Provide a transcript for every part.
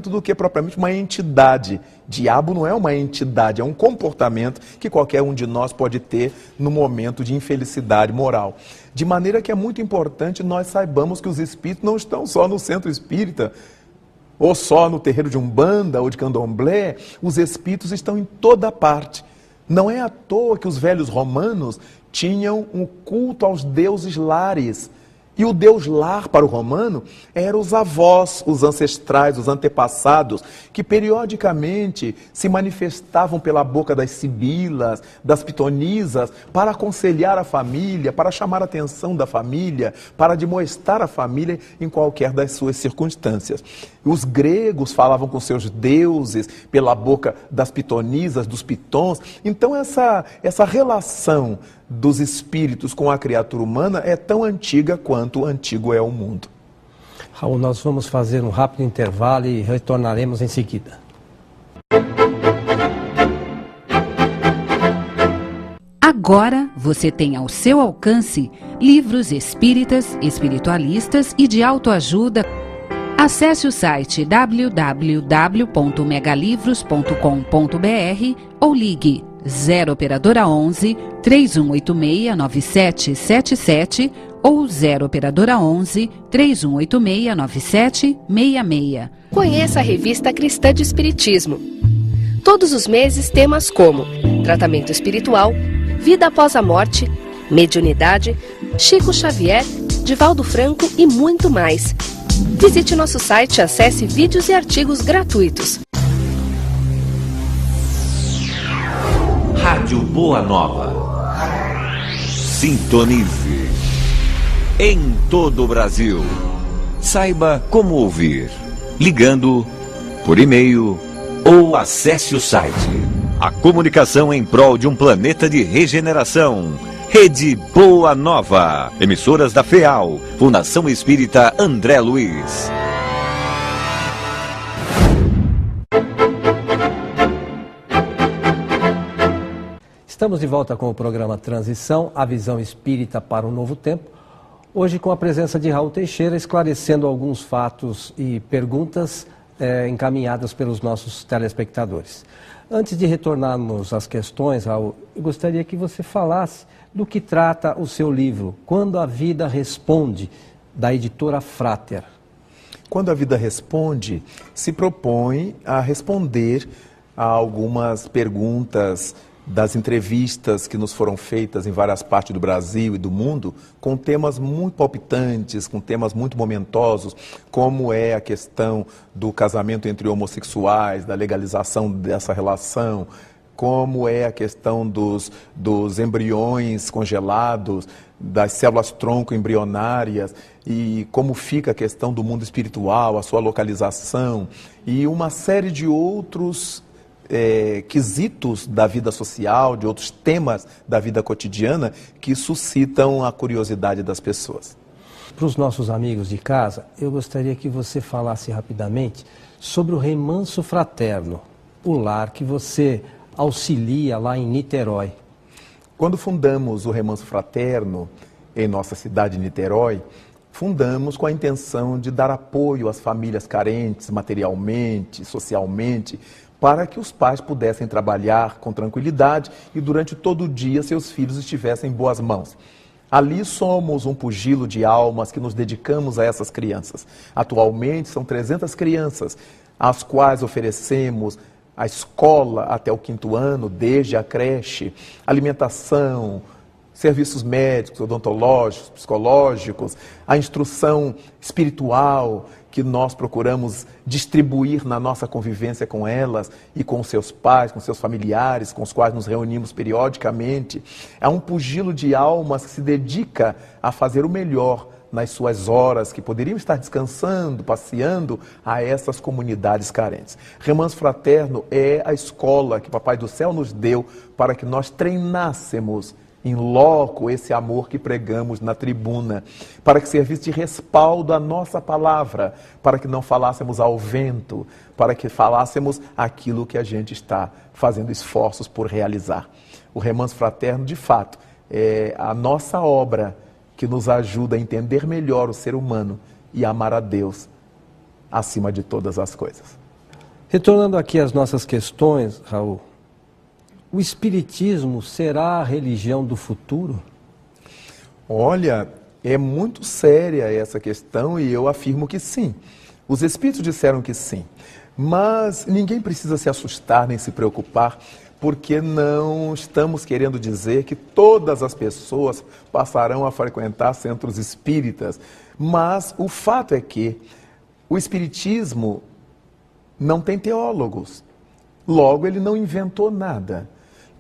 do que propriamente uma entidade. Diabo não é uma entidade, é um comportamento que qualquer um de nós pode ter no momento de infelicidade moral. De maneira que é muito importante nós saibamos que os espíritos não estão só no centro espírita, ou só no terreiro de Umbanda ou de Candomblé. Os espíritos estão em toda parte. Não é à toa que os velhos romanos tinham um culto aos deuses lares. E o Deus lar para o romano eram os avós, os ancestrais, os antepassados, que periodicamente se manifestavam pela boca das sibilas, das pitonisas, para aconselhar a família, para chamar a atenção da família, para admoestar a família em qualquer das suas circunstâncias. Os gregos falavam com seus deuses pela boca das pitonisas, dos pitons. Então essa relação dos espíritos com a criatura humana é tão antiga quanto antigo é o mundo. Raul, nós vamos fazer um rápido intervalo e retornaremos em seguida. Agora você tem ao seu alcance livros espíritas, espiritualistas e de autoajuda. Acesse o site www.megalivros.com.br ou ligue 0 operadora 11 3186 9777 ou 0 operadora 11 3186 9766. Conheça a revista Cristã de Espiritismo. Todos os meses temas como tratamento espiritual, vida após a morte, mediunidade, Chico Xavier, Divaldo Franco e muito mais. Visite nosso site e acesse vídeos e artigos gratuitos. Rádio Boa Nova. Sintonize. Em todo o Brasil. Saiba como ouvir. Ligando, por e-mail ou acesse o site. A comunicação em prol de um planeta de regeneração. Rede Boa Nova. Emissoras da FEAL. Fundação Espírita André Luiz. Estamos de volta com o programa Transição, a visão espírita para um novo tempo. Hoje com a presença de Raul Teixeira, esclarecendo alguns fatos e perguntas encaminhadas pelos nossos telespectadores. Antes de retornarmos às questões, Raul, eu gostaria que você falasse do que trata o seu livro, Quando a Vida Responde, da editora Frater. Quando a Vida Responde, se propõe a responder a algumas perguntas das entrevistas que nos foram feitas em várias partes do Brasil e do mundo, com temas muito palpitantes, com temas muito momentosos, como é a questão do casamento entre homossexuais, da legalização dessa relação, como é a questão dos embriões congelados, das células-tronco embrionárias, e como fica a questão do mundo espiritual, a sua localização, e uma série de outros quesitos da vida social, de outros temas da vida cotidiana que suscitam a curiosidade das pessoas. Para os nossos amigos de casa, eu gostaria que você falasse rapidamente sobre o Remanso Fraterno, o lar que você auxilia lá em Niterói. Quando fundamos o Remanso Fraterno em nossa cidade de Niterói, fundamos com a intenção de dar apoio às famílias carentes materialmente, socialmente, para que os pais pudessem trabalhar com tranquilidade e durante todo o dia seus filhos estivessem em boas mãos. Ali somos um pugilo de almas que nos dedicamos a essas crianças. Atualmente são 300 crianças, às quais oferecemos a escola até o 5º ano, desde a creche, alimentação, serviços médicos, odontológicos, psicológicos, a instrução espiritual que nós procuramos distribuir na nossa convivência com elas e com seus pais, com seus familiares, com os quais nos reunimos periodicamente. É um pugilo de almas que se dedica a fazer o melhor nas suas horas, que poderiam estar descansando, passeando, a essas comunidades carentes. Remanso Fraterno é a escola que o Papai do Céu nos deu para que nós treinássemos em loco esse amor que pregamos na tribuna, para que servisse de respaldo à nossa palavra, para que não falássemos ao vento, para que falássemos aquilo que a gente está fazendo esforços por realizar. O Remanso Fraterno, de fato, é a nossa obra que nos ajuda a entender melhor o ser humano e amar a Deus acima de todas as coisas. Retornando aqui às nossas questões, Raul, o Espiritismo será a religião do futuro? Olha, é muito séria essa questão e eu afirmo que sim. Os Espíritos disseram que sim, mas ninguém precisa se assustar nem se preocupar, porque não estamos querendo dizer que todas as pessoas passarão a frequentar centros espíritas, mas o fato é que o Espiritismo não tem teólogos, logo ele não inventou nada.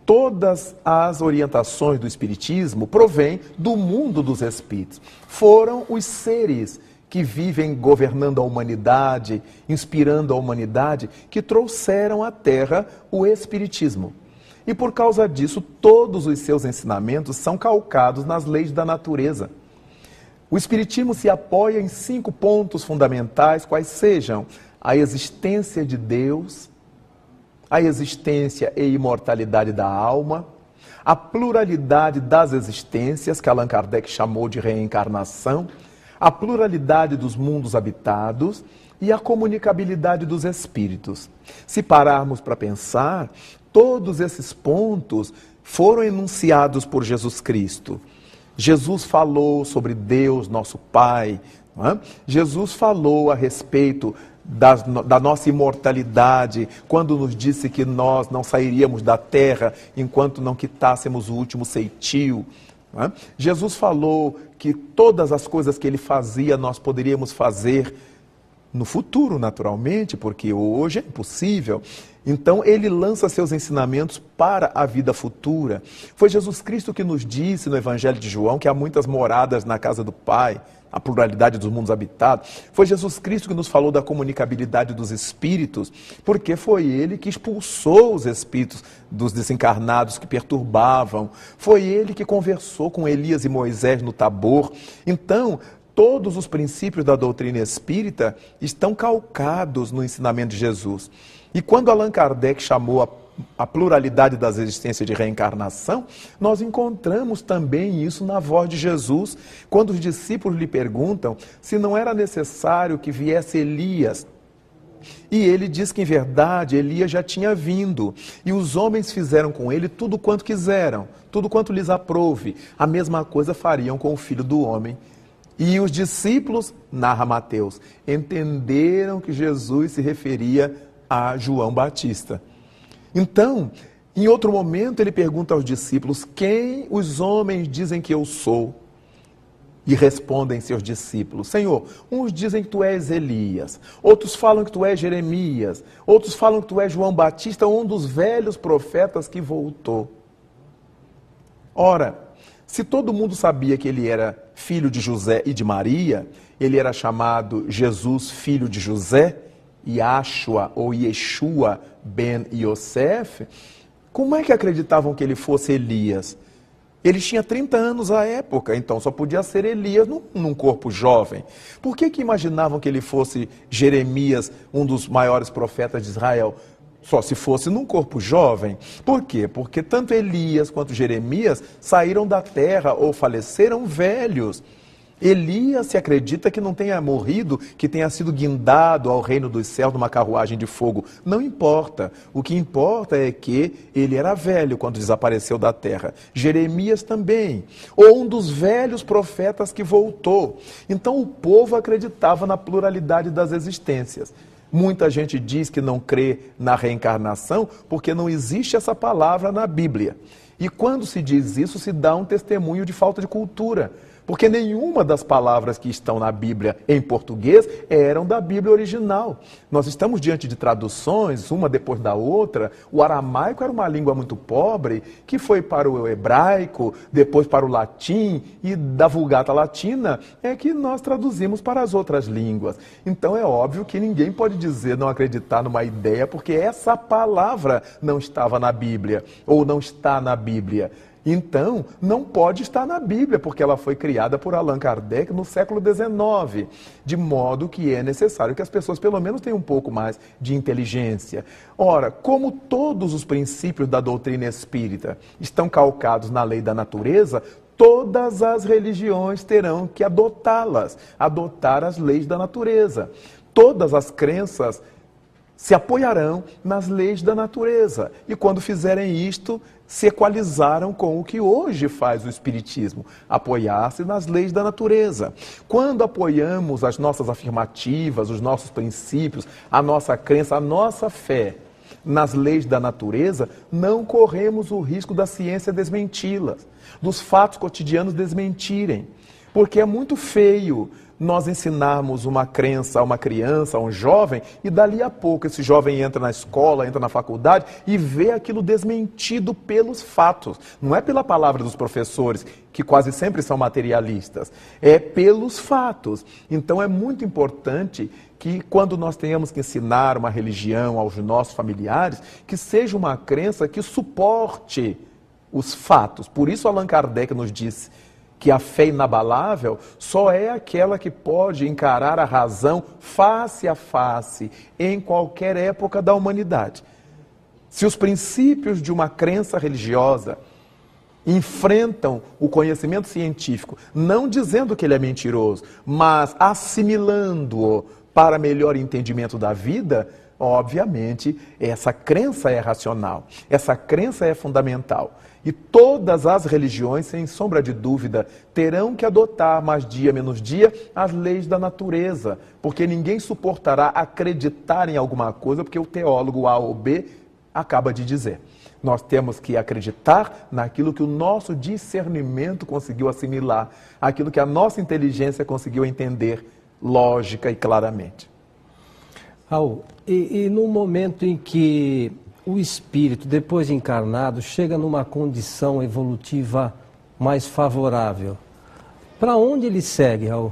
Todas as orientações do Espiritismo provêm do mundo dos espíritos. Foram os seres que vivem governando a humanidade, inspirando a humanidade, que trouxeram à Terra o Espiritismo. E por causa disso, todos os seus ensinamentos são calcados nas leis da natureza. O Espiritismo se apoia em 5 pontos fundamentais, quais sejam a existência de Deus, a existência e imortalidade da alma, a pluralidade das existências, que Allan Kardec chamou de reencarnação, a pluralidade dos mundos habitados e a comunicabilidade dos espíritos. Se pararmos para pensar, todos esses pontos foram enunciados por Jesus Cristo. Jesus falou sobre Deus, nosso Pai, não é? Jesus falou a respeito da nossa imortalidade, quando nos disse que nós não sairíamos da terra enquanto não quitássemos o último ceitil. Não é? Jesus falou que todas as coisas que ele fazia nós poderíamos fazer no futuro, naturalmente, porque hoje é impossível. Então ele lança seus ensinamentos para a vida futura. Foi Jesus Cristo que nos disse no Evangelho de João que há muitas moradas na casa do Pai, a pluralidade dos mundos habitados. Foi Jesus Cristo que nos falou da comunicabilidade dos espíritos, porque foi ele que expulsou os espíritos dos desencarnados que perturbavam. Foi ele que conversou com Elias e Moisés no Tabor. Então, todos os princípios da doutrina espírita estão calcados no ensinamento de Jesus. E quando Allan Kardec chamou a pluralidade das existências de reencarnação, nós encontramos também isso na voz de Jesus, quando os discípulos lhe perguntam se não era necessário que viesse Elias. E ele diz que, em verdade, Elias já tinha vindo, e os homens fizeram com ele tudo quanto quiseram, tudo quanto lhes aprouve. A mesma coisa fariam com o Filho do Homem. E os discípulos, narra Mateus, entenderam que Jesus se referia a João Batista. Então, em outro momento, ele pergunta aos discípulos: quem os homens dizem que eu sou? E respondem seus discípulos: Senhor, uns dizem que tu és Elias, outros falam que tu és Jeremias, outros falam que tu és João Batista, um dos velhos profetas que voltou. Ora, se todo mundo sabia que ele era filho de José e de Maria, ele era chamado Jesus, filho de José, Yahshua ou Yeshua ben Yosef, como é que acreditavam que ele fosse Elias? Ele tinha 30 anos à época, então só podia ser Elias num corpo jovem. Por que imaginavam que ele fosse Jeremias, um dos maiores profetas de Israel? Só se fosse num corpo jovem. Por quê? Porque tanto Elias quanto Jeremias saíram da terra ou faleceram velhos. Elias se acredita que não tenha morrido, que tenha sido guindado ao reino dos céus numa carruagem de fogo. Não importa. O que importa é que ele era velho quando desapareceu da terra. Jeremias também. Ou um dos velhos profetas que voltou. Então o povo acreditava na pluralidade das existências. Muita gente diz que não crê na reencarnação porque não existe essa palavra na Bíblia. E quando se diz isso, se dá um testemunho de falta de cultura. Porque nenhuma das palavras que estão na Bíblia em português eram da Bíblia original. Nós estamos diante de traduções, uma depois da outra. O aramaico era uma língua muito pobre, que foi para o hebraico, depois para o latim, e da Vulgata Latina é que nós traduzimos para as outras línguas. Então é óbvio que ninguém pode dizer não acreditar numa ideia, porque essa palavra não estava na Bíblia, ou não está na Bíblia. Então, não pode estar na Bíblia, porque ela foi criada por Allan Kardec no século XIX, de modo que é necessário que as pessoas pelo menos tenham um pouco mais de inteligência. Ora, como todos os princípios da doutrina espírita estão calcados na lei da natureza, todas as religiões terão que adotá-las, adotar as leis da natureza. todas as crenças se apoiarão nas leis da natureza. E quando fizerem isto, se equalizaram com o que hoje faz o Espiritismo, apoiar-se nas leis da natureza. Quando apoiamos as nossas afirmativas, os nossos princípios, a nossa crença, a nossa fé nas leis da natureza, não corremos o risco da ciência desmenti-las, dos fatos cotidianos desmentirem. Porque é muito feio nós ensinarmos uma crença a uma criança, a um jovem, e dali a pouco esse jovem entra na escola, entra na faculdade e vê aquilo desmentido pelos fatos. Não é pela palavra dos professores, que quase sempre são materialistas, é pelos fatos. Então é muito importante que quando nós tenhamos que ensinar uma religião aos nossos familiares, que seja uma crença que suporte os fatos. Por isso Allan Kardec nos disse que a fé inabalável só é aquela que pode encarar a razão face a face em qualquer época da humanidade. Se os princípios de uma crença religiosa enfrentam o conhecimento científico, não dizendo que ele é mentiroso, mas assimilando-o para melhor entendimento da vida, obviamente essa crença é racional, essa crença é fundamental. E todas as religiões, sem sombra de dúvida, terão que adotar, mais dia menos dia, as leis da natureza. Porque ninguém suportará acreditar em alguma coisa, porque o teólogo A ou B acaba de dizer. Nós temos que acreditar naquilo que o nosso discernimento conseguiu assimilar, aquilo que a nossa inteligência conseguiu entender, lógica e claramente. Raul, e no momento em que o espírito, depois de encarnado, chega numa condição evolutiva mais favorável, para onde ele segue, Raul?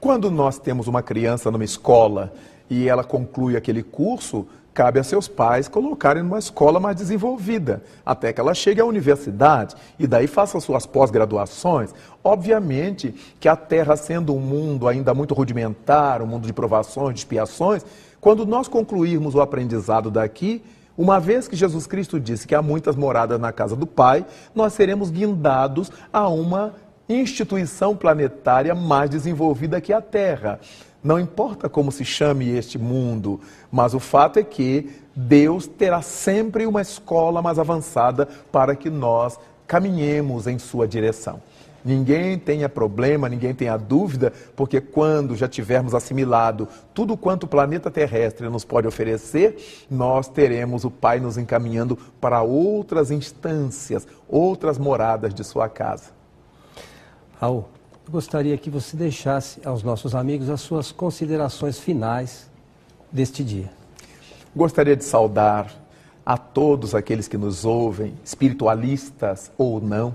Quando nós temos uma criança numa escola e ela conclui aquele curso, cabe a seus pais colocarem numa escola mais desenvolvida, até que ela chegue à universidade e daí faça suas pós-graduações. Obviamente que a Terra, sendo um mundo ainda muito rudimentar, um mundo de provações, de expiações, quando nós concluirmos o aprendizado daqui, uma vez que Jesus Cristo disse que há muitas moradas na casa do Pai, nós seremos guindados a uma instituição planetária mais desenvolvida que a Terra. Não importa como se chame este mundo, mas o fato é que Deus terá sempre uma escola mais avançada para que nós caminhemos em sua direção. Ninguém tenha problema, ninguém tenha dúvida, porque quando já tivermos assimilado tudo quanto o planeta terrestre nos pode oferecer, nós teremos o Pai nos encaminhando para outras instâncias, outras moradas de sua casa. Raul, eu gostaria que você deixasse aos nossos amigos as suas considerações finais deste dia. Gostaria de saudar a todos aqueles que nos ouvem, espiritualistas ou não,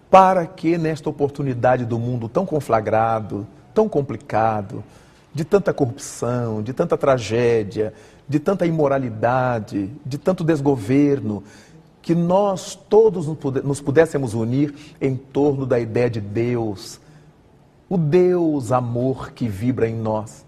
para que nesta oportunidade do mundo tão conflagrado, tão complicado, de tanta corrupção, de tanta tragédia, de tanta imoralidade, de tanto desgoverno, que nós todos nos pudéssemos unir em torno da ideia de Deus, o Deus amor que vibra em nós,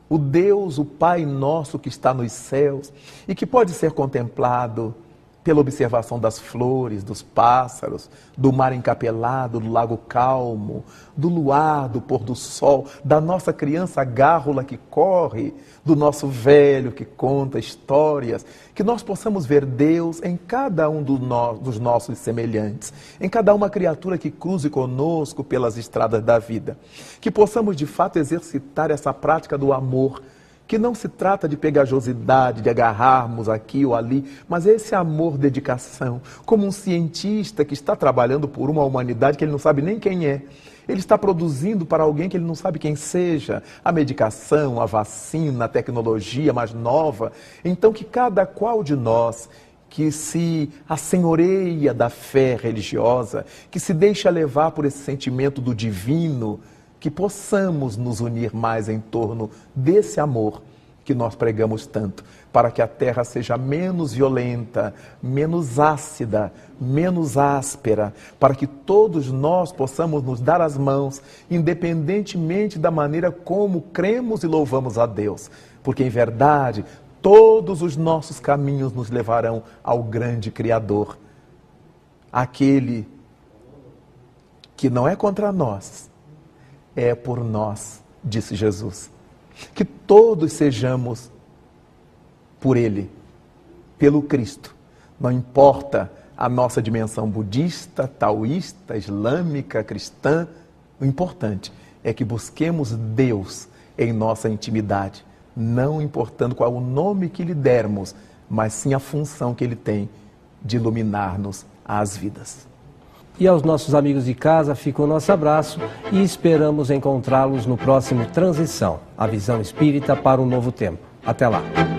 o Deus, o Pai nosso que está nos céus e que pode ser contemplado pela observação das flores, dos pássaros, do mar encapelado, do lago calmo, do luar, do pôr do sol, da nossa criança gárrula que corre, do nosso velho que conta histórias, que nós possamos ver Deus em cada um dos nossos semelhantes, em cada uma criatura que cruze conosco pelas estradas da vida, que possamos de fato exercitar essa prática do amor, que não se trata de pegajosidade, de agarrarmos aqui ou ali, mas esse amor, dedicação, como um cientista que está trabalhando por uma humanidade que ele não sabe nem quem é. Ele está produzindo para alguém que ele não sabe quem seja, a medicação, a vacina, a tecnologia mais nova. Então que cada qual de nós que se assenhoreia da fé religiosa, que se deixa levar por esse sentimento do divino, que possamos nos unir mais em torno desse amor que nós pregamos tanto, para que a terra seja menos violenta, menos ácida, menos áspera, para que todos nós possamos nos dar as mãos, independentemente da maneira como cremos e louvamos a Deus, porque em verdade todos os nossos caminhos nos levarão ao grande Criador, aquele que não é contra nós, é por nós, disse Jesus. Que todos sejamos por Ele, pelo Cristo. Não importa a nossa dimensão budista, taoísta, islâmica, cristã, o importante é que busquemos Deus em nossa intimidade, não importando qual o nome que lhe dermos, mas sim a função que Ele tem de iluminar-nos as vidas. E aos nossos amigos de casa fica o nosso abraço e esperamos encontrá-los no próximo Transição, a visão espírita para um novo tempo. Até lá!